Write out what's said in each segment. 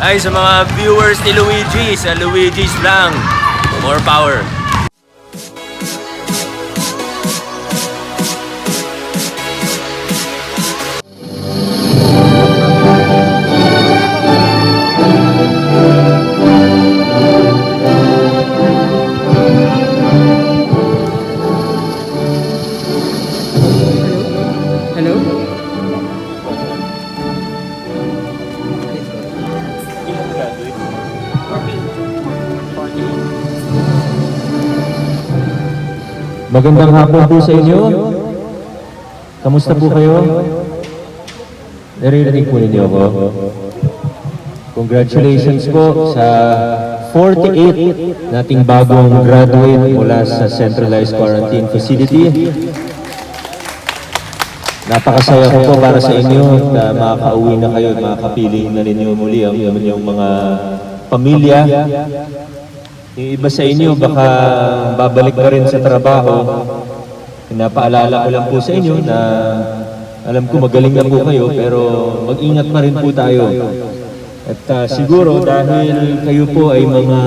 Ay, sa mga viewers ni Luigi, sa Luigi's Lang, more power. Hello? Magandang hapon po sa inyo. Kamusta po kayo? Naririnig po ninyo ako. Congratulations po sa 48 nating bagong graduate mula sa Centralized Quarantine Facility. Napakasaya ko po para sa inyo na makakauwi na kayo at makakapiling na ninyo muli ang inyong mga pamilya. Yung iba sa inyo baka babalik pa rin sa trabaho. Pinapaalala ko lang po sa inyo na alam ko magaling na po kayo pero mag-ingat pa rin po tayo. At siguro dahil kayo po ay mga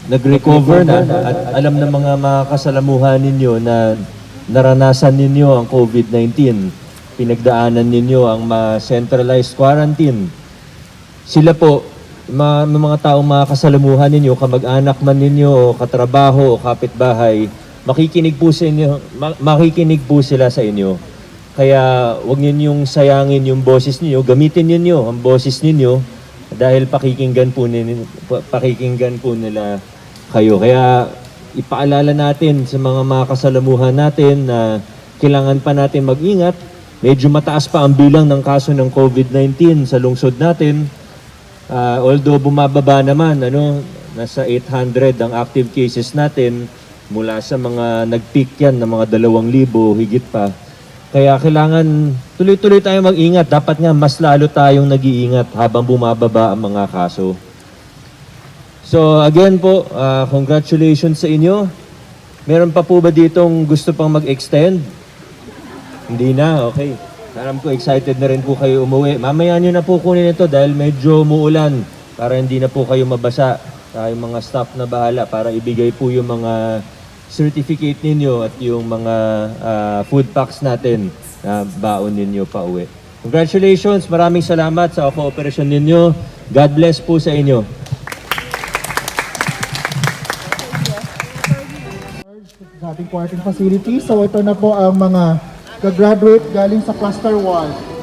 nag-recover na at alam na mga makakasalamuhan ninyo na naranasan ninyo ang COVID-19, pinagdaanan ninyo ang centralized quarantine. Sila po, mga taong makakasalamuhan ninyo, kamag-anak man ninyo, o katrabaho, o kapitbahay, makikinig po sila sa inyo. Kaya huwag ninyong sayangin yung boses ninyo, gamitin ninyo ang boses ninyo dahil pakikinggan po nila kayo. Kaya ipaalala natin sa mga makakasalamuhan natin na kailangan pa natin mag-ingat. Medyo mataas pa ang bilang ng kaso ng COVID-19 sa lungsod natin. Although bumababa naman, nasa 800 ang active cases natin mula sa mga nag-peak yan ng mga 2,000 higit pa. Kaya kailangan tuloy-tuloy tayo mag-ingat. Dapat nga mas lalo tayong nag-iingat habang bumababa ang mga kaso. So again po, congratulations sa inyo. Meron pa po ba ditong gusto pang mag-extend? Hindi na, okay. Alam ko excited na rin po kayo umuwi. Mamaya nyo na po kunin ito dahil medyo muulan para hindi na po kayo mabasa. Tayong mga staff na bahala para ibigay po yung mga certificate ninyo at yung mga food packs natin na baon ninyo pa uwi. Congratulations! Maraming salamat sa cooperation ninyo. God bless po sa inyo. Sa ating quarantine facility. So ito na po ang mga graduate galing sa Cluster 1.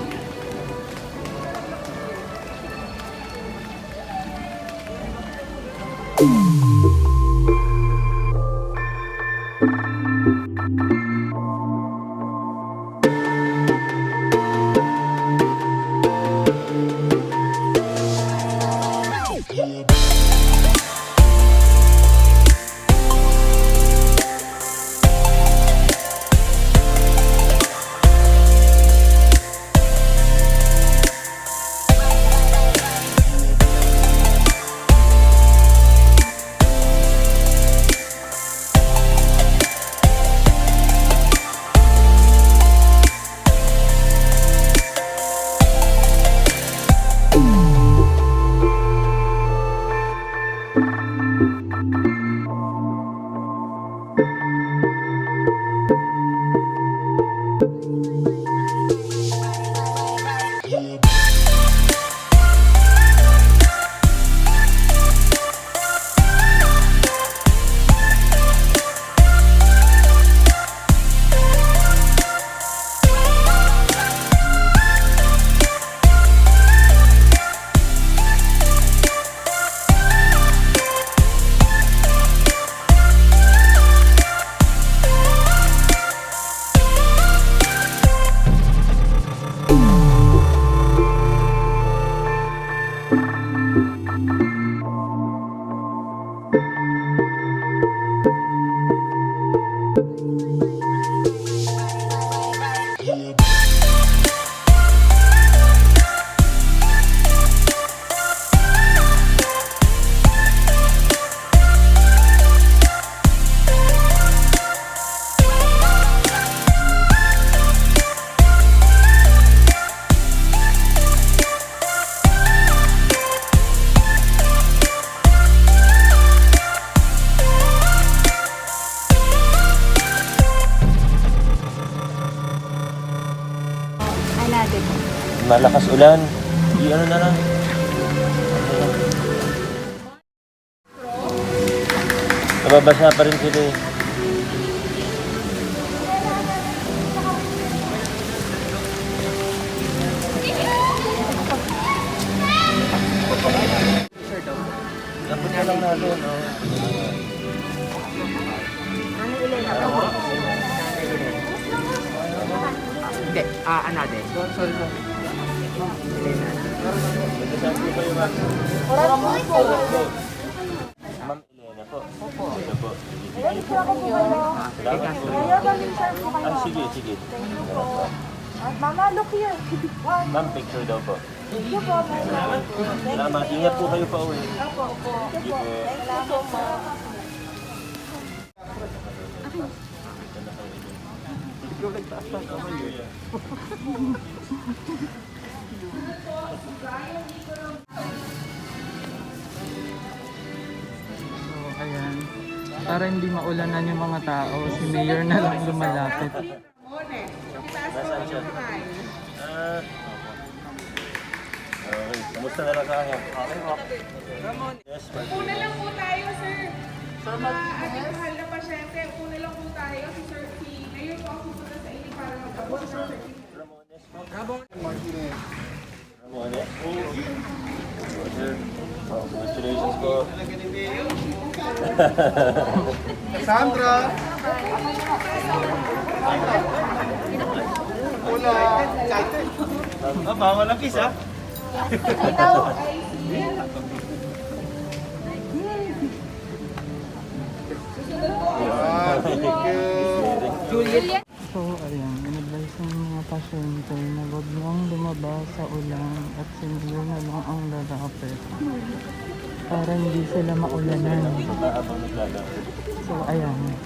malakas ulan. Di ano na lang. Nababasa pa rin sila eh. Dapat na lang natin, no? Hindi, another. Sorry. Magkasama po kayo, ma'am. Ma'am Elena po. Opo. Ito po. Salamat po. Sige. Mama, look here. Ma'am, picture daw po. Thank you po, Mama. Salamat. Ingat po kayo pa uwi. Opo. Sige po. Thank you so much. So, ayan. Para hindi maulanan yung mga tao, si Mayor na lang lumalapit. Nasaan siya? Okay. Kamusta na lang kaya? Okay po. Yes, ma'am. Una lang po tayo, sir. Sa ating mahal na pasyente, una lang po tayo. Si Sir P. Ngayon po ako pupunta sa inyo para magtapos ng Sir P. Ramones. Sir, congratulations po. Sandra! Bawal ang kiss, ha? So, ayan, in-advise ng mga pasyente na huwag nang lumabas sa ulan at si Mayor na lang ang lalapit. Para hindi sila maulanan. Habang naglalaro. So, ayan.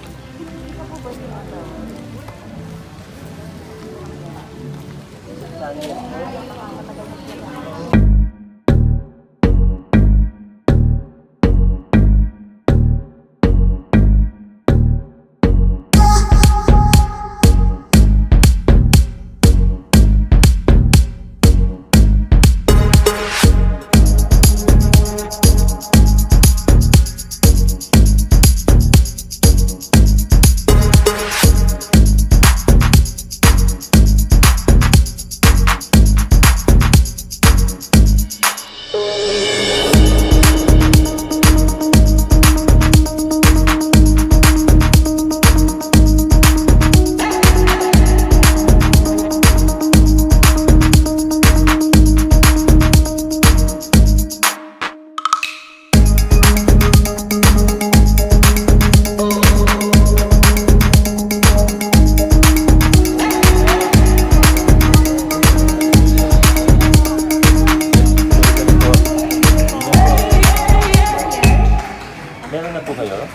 Meron na po kayo?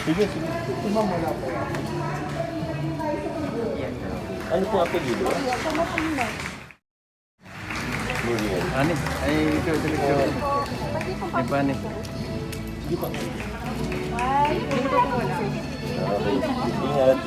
Sige. Ano po apelido? Muriel. Ani? Ay, ikaw talaga. Iba ni. Sige po. Okay. Ingat.